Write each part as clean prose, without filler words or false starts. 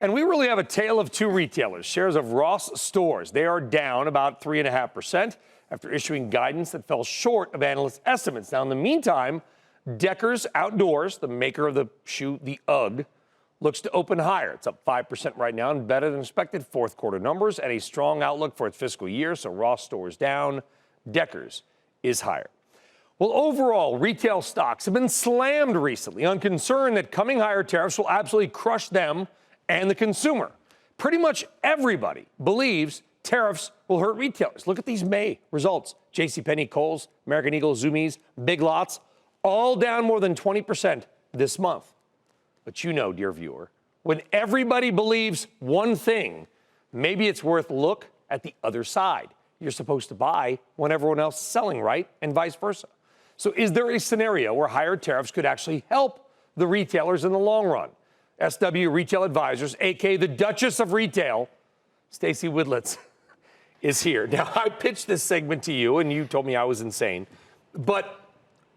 And we really have a tale of two retailers. Shares of Ross stores, they are down about 3.5% after issuing guidance that fell short of analyst estimates. Now, in the meantime, Deckers Outdoors, the maker of the shoe, the UGG, looks to open higher. It's up 5% right now and better than expected fourth quarter numbers and a strong outlook for its fiscal year. So Ross stores down, Deckers is higher. Well, overall, retail stocks have been slammed recently on concern that coming higher tariffs will absolutely crush them and the consumer. Pretty much everybody believes tariffs will hurt retailers. Look at these May results. JCPenney, Kohl's, American Eagle, Zumiez, Big Lots, all down more than 20% this month. But you know, dear viewer, when everybody believes one thing, maybe it's worth a look at the other side. You're supposed to buy when everyone else is selling, right? And vice versa. So is there a scenario where higher tariffs could actually help the retailers in the long run? SW Retail Advisors, a.k.a. the Duchess of Retail, Stacey Widlitz, is here. Now, I pitched this segment to you, and you told me I was insane. But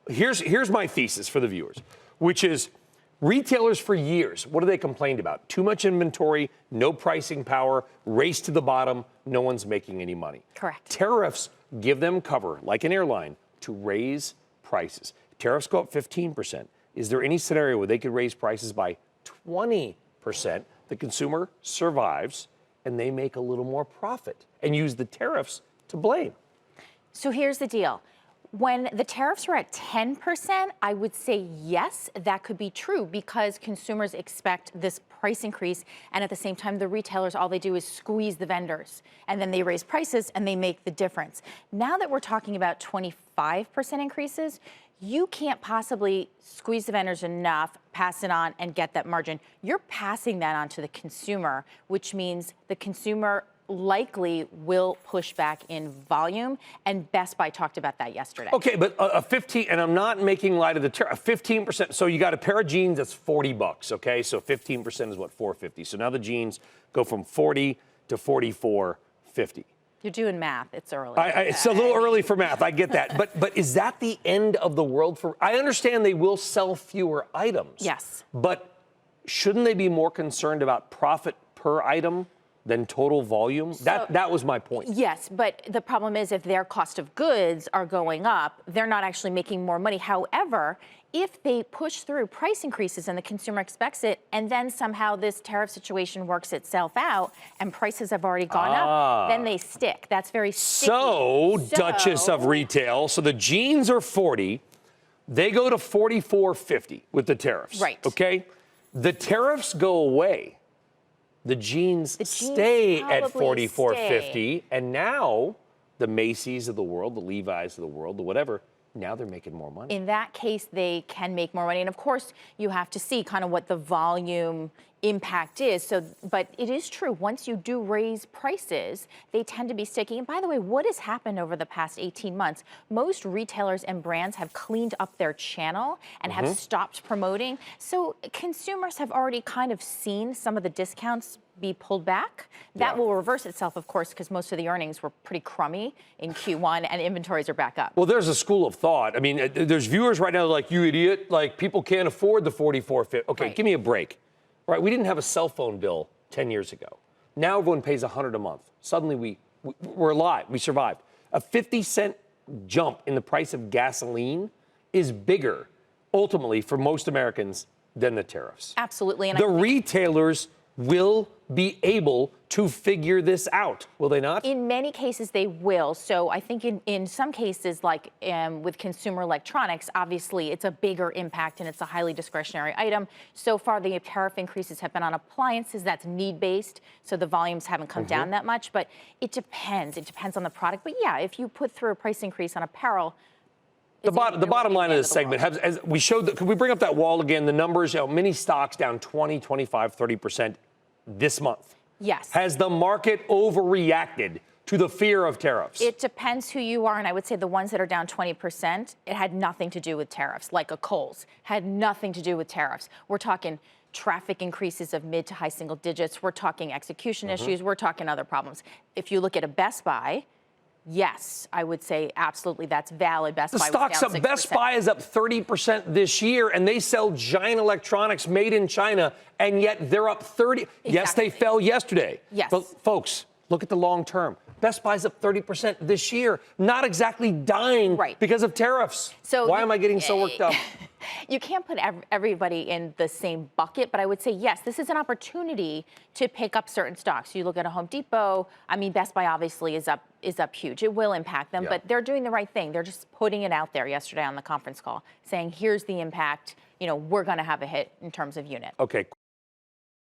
here's my thesis for the viewers, which is retailers for years, what have they complained about? Too much inventory, no pricing power, race to the bottom, no one's making any money. Correct. Tariffs give them cover, like an airline, to raise prices. Tariffs go up 15%. Is there any scenario where they could raise prices by 20%? The consumer survives and they make a little more profit and use the tariffs to blame. So here's the deal. When the tariffs were at 10%, I would say yes, that could be true because consumers expect this price increase. And at the same time, the retailers, all they do is squeeze the vendors and then they raise prices and they make the difference. Now that we're talking about 25% increases, you can't possibly squeeze the vendors enough, pass it on, and get that margin. You're passing that on to the consumer, which means the consumer likely will push back in volume, and Best Buy talked about that yesterday. Okay, but a 15, and I'm not making light of the tariff, 15%. So you got a pair of jeans that's $40, okay? So 15% is what, $4.50. So now the jeans go from 40 to 44.50. You're doing math. It's early. It's a little early for math. I get that. But is that the end of the world for? I understand they will sell fewer items. Yes. But shouldn't they be more concerned about profit per item than total volume? So, that was my point. Yes, but the problem is if their cost of goods are going up, they're not actually making more money. However, if they push through price increases and the consumer expects it, and then somehow this tariff situation works itself out and prices have already gone up, then they stick. That's very sticky. So, Duchess of Retail, so the jeans are 40, they go to 44.50 with the tariffs. Right. Okay? The tariffs go away. The jeans stay at 44.50, and now the Macy's of the world, the Levi's of the world, the whatever, now they're making more money. In that case, they can make more money. And of course, you have to see kind of what the volume impact is. So, but it is true, once you do raise prices, they tend to be sticky. And by the way, what has happened over the past 18 months? Most retailers and brands have cleaned up their channel and have stopped promoting. So consumers have already kind of seen some of the discounts be pulled back. That will reverse itself, of course, because most of the earnings were pretty crummy in Q1 and inventories are back up. Well, there's a school of thought. I mean, there's viewers right now like, you idiot, like people can't afford the 44.50. Okay, Right. Give me a break. Right, we didn't have a cell phone bill 10 years ago. Now everyone pays $100 a month. Suddenly we're alive, we survived. A 50-cent jump in the price of gasoline is bigger, ultimately, for most Americans than the tariffs. Absolutely. And the retailers will be able to figure this out, will they not? In many cases, they will. So I think in some cases, like with consumer electronics, obviously it's a bigger impact and it's a highly discretionary item. So far, the tariff increases have been on appliances. That's need-based, so the volumes haven't come down that much. But it depends. It depends on the product. But yeah, if you put through a price increase on apparel, the bottom line of this segment, as we showed, can we bring up that wall again? The numbers, many stocks down 20, 25, 30% this month. Yes. Has the market overreacted to the fear of tariffs? It depends who you are, and I would say the ones that are down 20%, it had nothing to do with tariffs, like a Kohl's, had nothing to do with tariffs. We're talking traffic increases of mid to high single digits. We're talking execution issues. We're talking other problems. If you look at a Best Buy, yes, I would say absolutely that's valid. Best The Buy stock's was down up. 6%. Best Buy is up 30% this year, and they sell giant electronics made in China, and yet they're up 30. Yes, they fell yesterday. Yes. But folks, look at the long term. Best Buy's up 30% this year, not exactly dying because of tariffs. So why am I getting so worked up? You can't put everybody in the same bucket, but I would say, yes, this is an opportunity to pick up certain stocks. You look at a Home Depot. I mean, Best Buy obviously is up huge. It will impact them, but they're doing the right thing. They're just putting it out there yesterday on the conference call, saying, here's the impact. You know, we're going to have a hit in terms of unit. Okay.